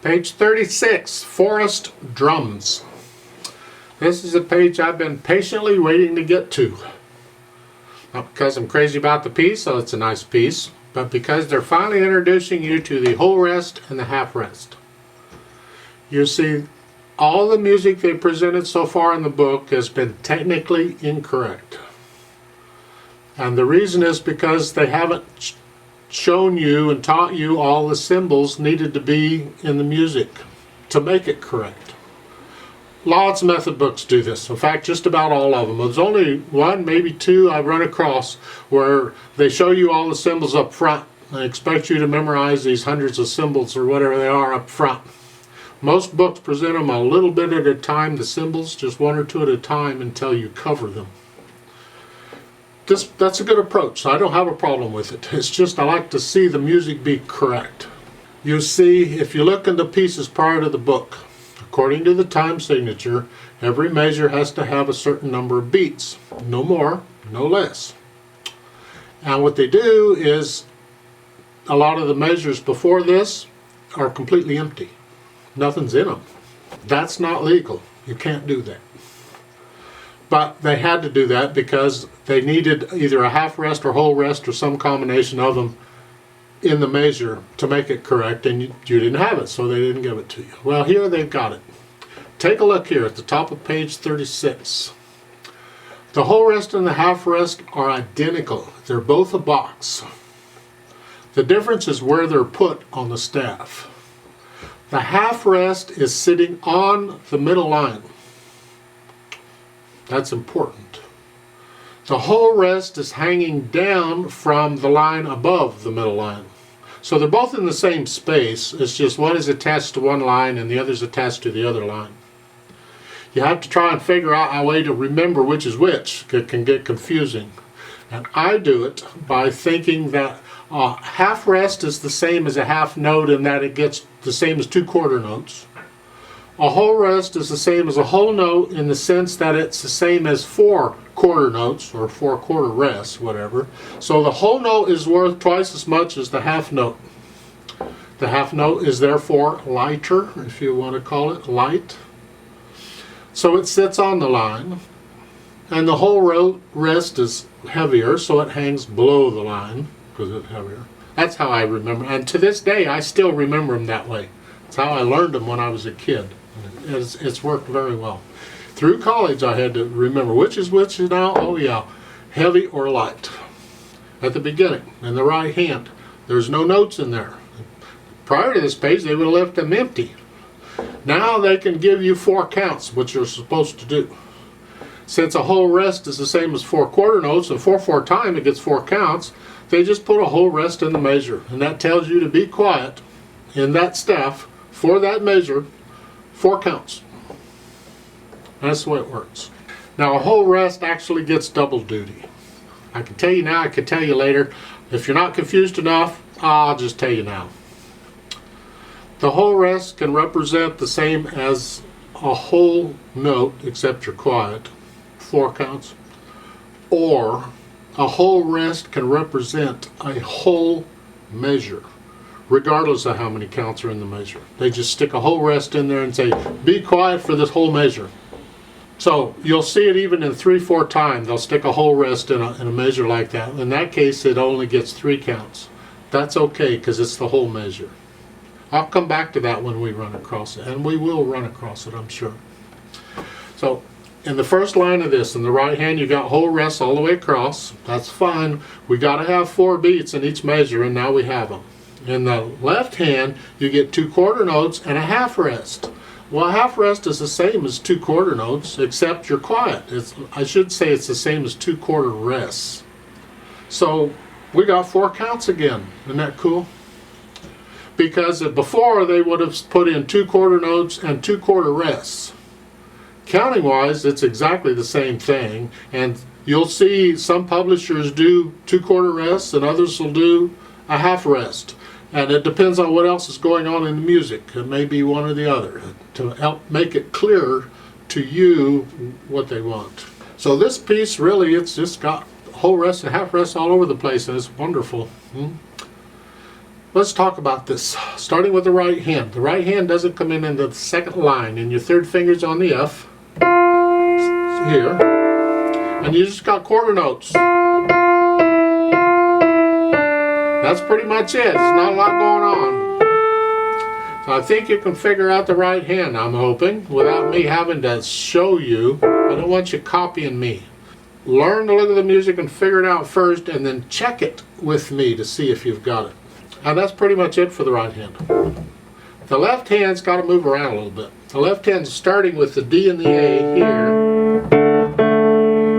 Page 36, Forest Drums. This is a page I've been patiently waiting to get to. Not because I'm crazy about the piece, so it's a nice piece, but because they're finally introducing you to the whole rest and the half rest. You see, all the music they presented so far in the book has been technically incorrect. And the reason is because they haven't shown you and taught you all the symbols needed to be in the music to make it correct. Lots of method books do this. In fact, just about all of them. There's only one, maybe two I've run across where they show you all the symbols up front and expect you to memorize these hundreds of symbols or whatever they are up front. Most books present them a little bit at a time, the symbols, just one or two at a time until you cover them. That's a good approach, so I don't have a problem with it. It's just I like to see the music be correct. You see, if you look in the pieces prior to the book, according to the time signature, every measure has to have a certain number of beats. No more, no less. And what they do is, a lot of the measures before this are completely empty. Nothing's in them. That's not legal. You can't do that. But they had to do that because they needed either a half rest or whole rest or some combination of them in the measure to make it correct, and you didn't have it, so they didn't give it to you. Well, here they've got it. Take a look here at the top of page 36. The whole rest and the half rest are identical. They're both a box. The difference is where they're put on the staff. The half rest is sitting on the middle line. That's important. The whole rest is hanging down from the line above the middle line. So they're both in the same space. It's just one is attached to one line and the other is attached to the other line. You have to try and figure out a way to remember which is which. It can get confusing. And I do it by thinking that half rest is the same as a half note in that it gets the same as two quarter notes. A whole rest is the same as a whole note in the sense that it's the same as four quarter notes or four quarter rests, whatever. So the whole note is worth twice as much as the half note. The half note is therefore lighter, if you want to call it light. So it sits on the line, and the whole rest is heavier, so it hangs below the line because it's heavier. That's how I remember, and to this day I still remember them that way. That's how I learned them when I was a kid. It's worked very well. Through college I had to remember which is which now. Oh yeah, heavy or light. At the beginning, in the right hand, there's no notes in there. Prior to this page they would have left them empty. Now they can give you four counts, which you're supposed to do. Since a whole rest is the same as four quarter notes, and 4/4 time it gets four counts, they just put a whole rest in the measure. And that tells you to be quiet in that staff for that measure, four counts. That's the way it works. Now a whole rest actually gets double duty. I can tell you now, I can tell you later. If you're not confused enough, I'll just tell you now. The whole rest can represent the same as a whole note, except you're quiet, four counts. Or a whole rest can represent a whole measure, regardless of how many counts are in the measure. They just stick a whole rest in there and say, be quiet for this whole measure. So you'll see it even in 3/4 time. They'll stick a whole rest in a measure like that. In that case, it only gets 3 counts. That's okay because it's the whole measure. I'll come back to that when we run across it, and we will run across it, I'm sure. So in the first line of this, in the right hand, you got whole rests all the way across. That's fine. We got to have 4 beats in each measure, and now we have them. In the left hand, you get 2 quarter notes and a half rest. Well, a half rest is the same as 2 quarter notes, except you're quiet. I should say it's the same as 2 quarter rests. So we got 4 counts again. Isn't that cool? Because before they would have put in 2 quarter notes and 2 quarter rests. Counting wise, it's exactly the same thing, and you'll see some publishers do 2 quarter rests and others will do a half rest. And it depends on what else is going on in the music. It may be one or the other to help make it clearer to you what they want. So this piece really, it's just got whole rest and half rest all over the place, and it's wonderful. let's talk about this. Starting with the right hand. The right hand doesn't come in the second line, and your third finger's on the F here, and you just got quarter notes. That's pretty much it. There's not a lot going on. So I think you can figure out the right hand, I'm hoping, without me having to show you. I don't want you copying me. Learn to look at the music and figure it out first, and then check it with me to see if you've got it. And that's pretty much it for the right hand. The left hand's got to move around a little bit. The left hand's starting with the D and the A here,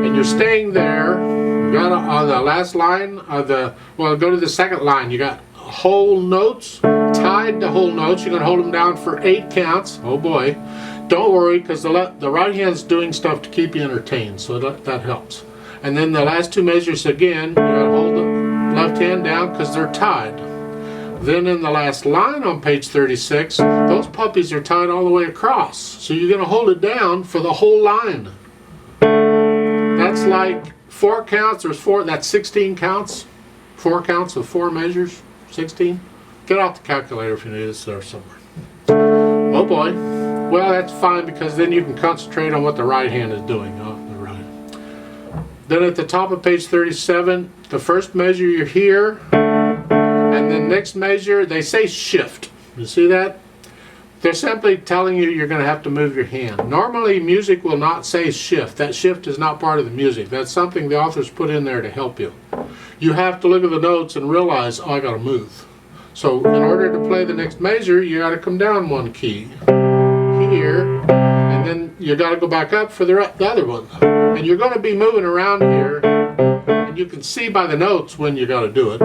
and you're staying there. You got on the last line of well, go to the second line. You got whole notes, tied to whole notes. You're going to hold them down for 8 counts. Oh boy. Don't worry, because the right hand's doing stuff to keep you entertained, so that helps. And then the last 2 measures again, you got to hold the left hand down because they're tied. Then in the last line on page 36, those puppies are tied all the way across. So you're going to hold it down for the whole line. That's like 4 counts. That's 16 counts. 4 counts of 4 measures. 16. Get out the calculator if you need it there somewhere. Oh boy. Well, that's fine, because then you can concentrate on what the right hand is doing. Then at the top of page 37, the first measure you're here, and the next measure, they say shift. You see that? They're simply telling you you're going to have to move your hand. Normally, music will not say shift. That shift is not part of the music. That's something the authors put in there to help you. You have to look at the notes and realize, oh, I got to move. So in order to play the next measure, you got to come down 1 key here, and then you got to go back up for the other one. And you're going to be moving around here, and you can see by the notes when you got to do it.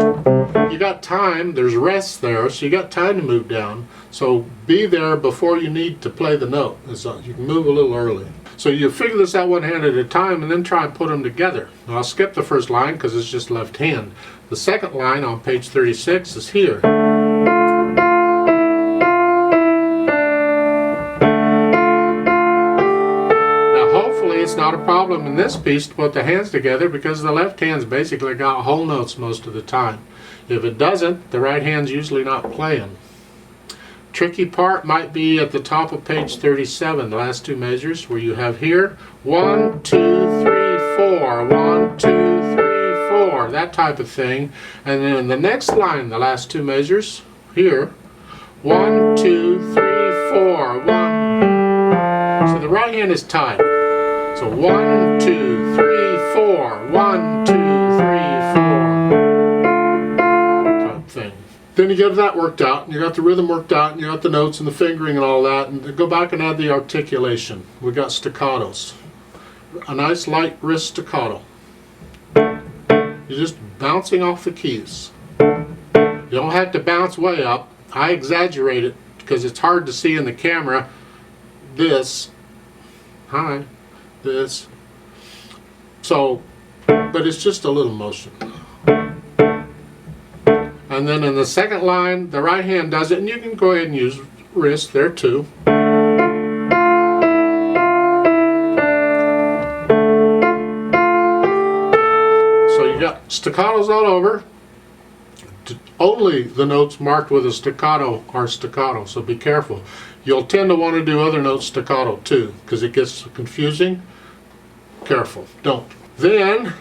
You got time, there's rest there, so you got time to move down. So be there before you need to play the note. So you can move a little early. So you figure this out one hand at a time, and then try and put them together. Now, I'll skip the first line because it's just left hand. The second line on page 36 is here. It's not a problem in this piece to put the hands together, because the left hand's basically got whole notes most of the time. If it doesn't, the right hand's usually not playing. Tricky part might be at the top of page 37, the last 2 measures, where you have here 1, 2, 3, 4, 1, 2, 3, 4, that type of thing. And then in the next line, the last 2 measures here, 1, 2, 3, 4, 1. So the right hand is tied. So 1, 2, 3, 4, 1, 2, 3, 4 type thing. Then you get that worked out, and you got the rhythm worked out, and you got the notes and the fingering and all that, and go back and add the articulation. We got staccatos. A nice light wrist staccato. You're just bouncing off the keys. You don't have to bounce way up. I exaggerate it because it's hard to see in the camera. This. Hi. This. So, but it's just a little motion. And then in the second line, the right hand does it, and you can go ahead and use wrist there too. So you got staccatos all over. Only the notes marked with a staccato are staccato, so be careful. You'll tend to want to do other notes staccato too, because it gets confusing. Careful, don't. Then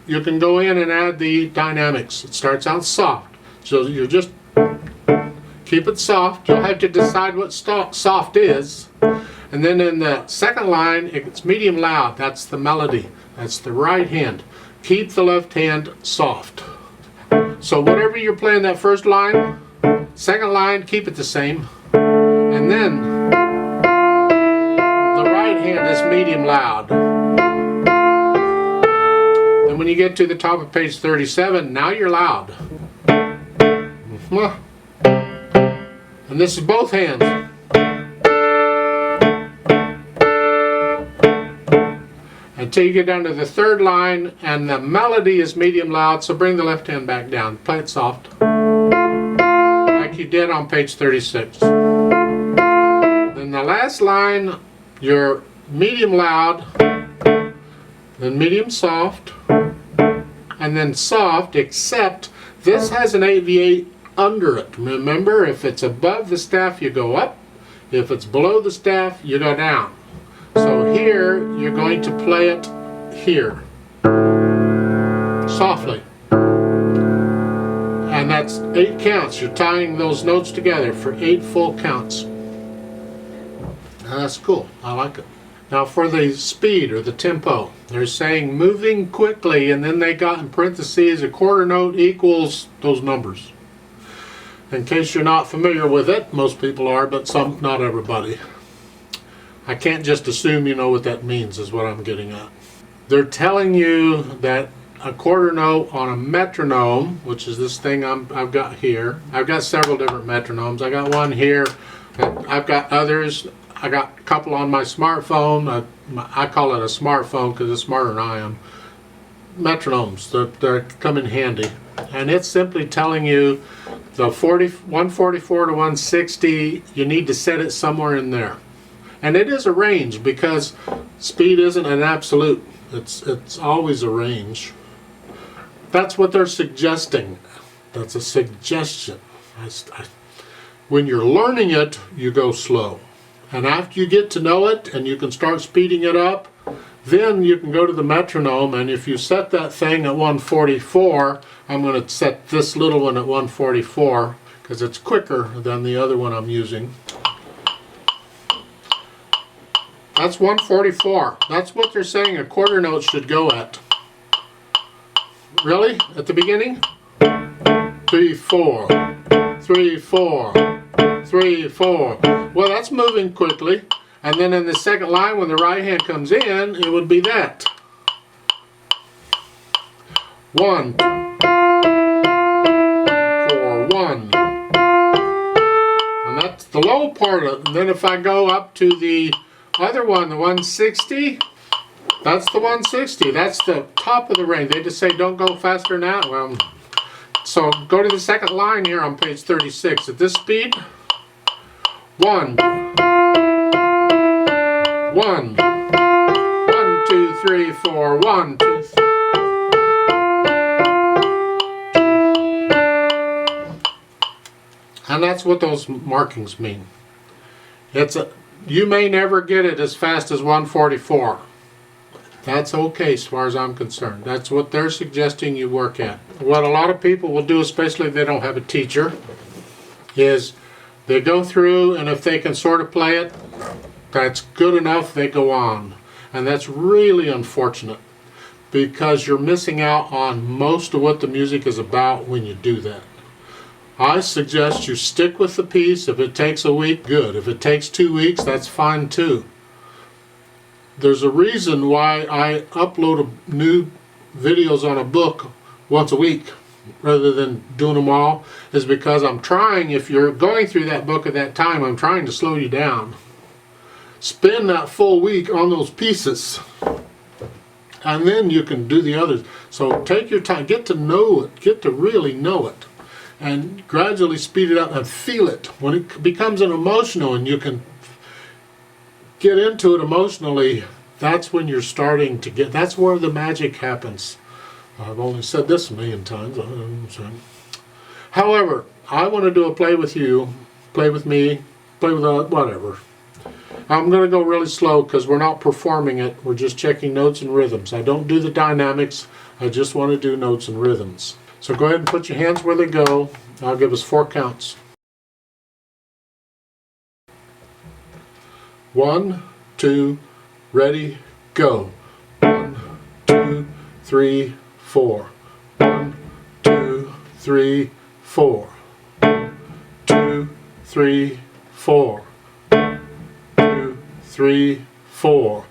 you can go in and add the dynamics. It starts out soft, so you just keep it soft. You'll have to decide what soft is. And then in the second line, it's medium loud. That's the melody. That's the right hand. Keep the left hand soft. So whatever you're playing that first line, second line, keep it the same. And then the right hand is medium loud. And when you get to the top of page 37, now you're loud. And this is both hands. Until you get down to the third line, and the melody is medium loud, so bring the left hand back down. Play it soft, like you did on page 36. Then the last line, you're medium loud, then medium soft, and then soft, except this has an under it. Remember, if it's above the staff, you go up. If it's below the staff, you go down. So here, you're going to play it here, softly. And that's 8 counts. You're tying those notes together for 8 full counts. That's cool. I like it. Now for the speed or the tempo, they're saying moving quickly, and then they got in parentheses a quarter note equals those numbers. In case you're not familiar with it, most people are, but not everybody. I can't just assume you know what that means, is what I'm getting at. They're telling you that a quarter note on a metronome, which is this thing I've got here. I've got several different metronomes. I got one here. I've got others. I got a couple on my smartphone. I call it a smartphone because it's smarter than I am. Metronomes, they come in handy. And it's simply telling you the 144 to 160, you need to set it somewhere in there. And it is a range because speed isn't an absolute. It's always a range. That's what they're suggesting. That's a suggestion. When you're learning it, you go slow. And after you get to know it and you can start speeding it up, then you can go to the metronome, and if you set that thing at 144, I'm going to set this little one at 144 because it's quicker than the other one I'm using. That's 144. That's what they're saying a quarter note should go at. Really? At the beginning? 3, 4, 3, 4, 3, 4. Well, that's moving quickly. And then in the second line, when the right hand comes in, it would be that. 1, 4, 1. And that's the low part of it. And then if I go up to the other one, the 160, that's the 160. That's the top of the range. They just say don't go faster than that. Well, so go to the second line here on page 36. At this speed, 1, 1, 1, 2, 3, 4, 1, 2, 3. And that's what those markings mean. You may never get it as fast as 144. That's okay as far as I'm concerned. That's what they're suggesting you work at. What a lot of people will do, especially if they don't have a teacher, is they go through, and if they can sort of play it, that's good enough, they go on. And that's really unfortunate because you're missing out on most of what the music is about when you do that. I suggest you stick with the piece. If it takes a week, good. If it takes 2 weeks, that's fine too. There's a reason why I upload new videos on a book once a week rather than doing them all, is because I'm trying, if you're going through that book at that time, I'm trying to slow you down. Spend that full week on those pieces, and then you can do the others. So take your time, get to know it, get to really know it, and gradually speed it up and feel it. When it becomes an emotional and you can get into it emotionally, that's when you're starting to get, that's where the magic happens. I've only said this a million times. However, I want to do a play with you, play with me, play with whatever. I'm going to go really slow because we're not performing it. We're just checking notes and rhythms. I don't do the dynamics. I just want to do notes and rhythms. So go ahead and put your hands where they go. I'll give us 4 counts. 1, 2, ready, go. 1, 2, 3, 4. 1, 2, 3, 4. 1, 2, 3, 4. 2, 3, 4.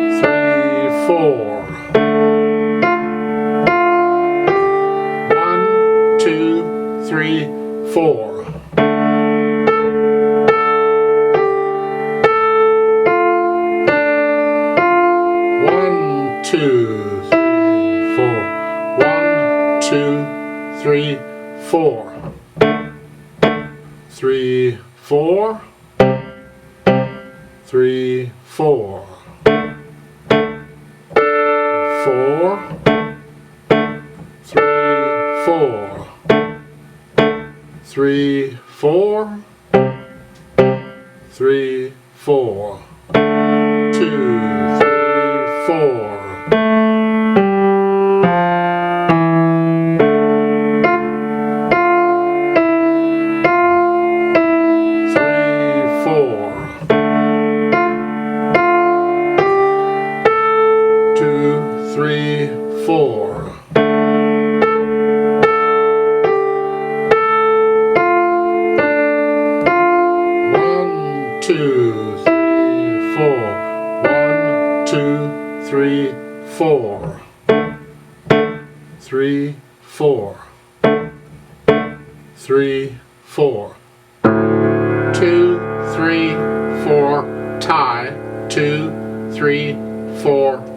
3, 4. 1, 2, 3, 4. 1, 2, 3, 4. 1, 2, 3, 4. 3, 4. 3, 4. 4. 4, 3, 4, 3, 4, 2, 3, 4. Three, four. One, two, three, four. 1, 2, 3, 4. 3, 4. 3, 4. 2, 3, 4. Tie. 2, 3, 4.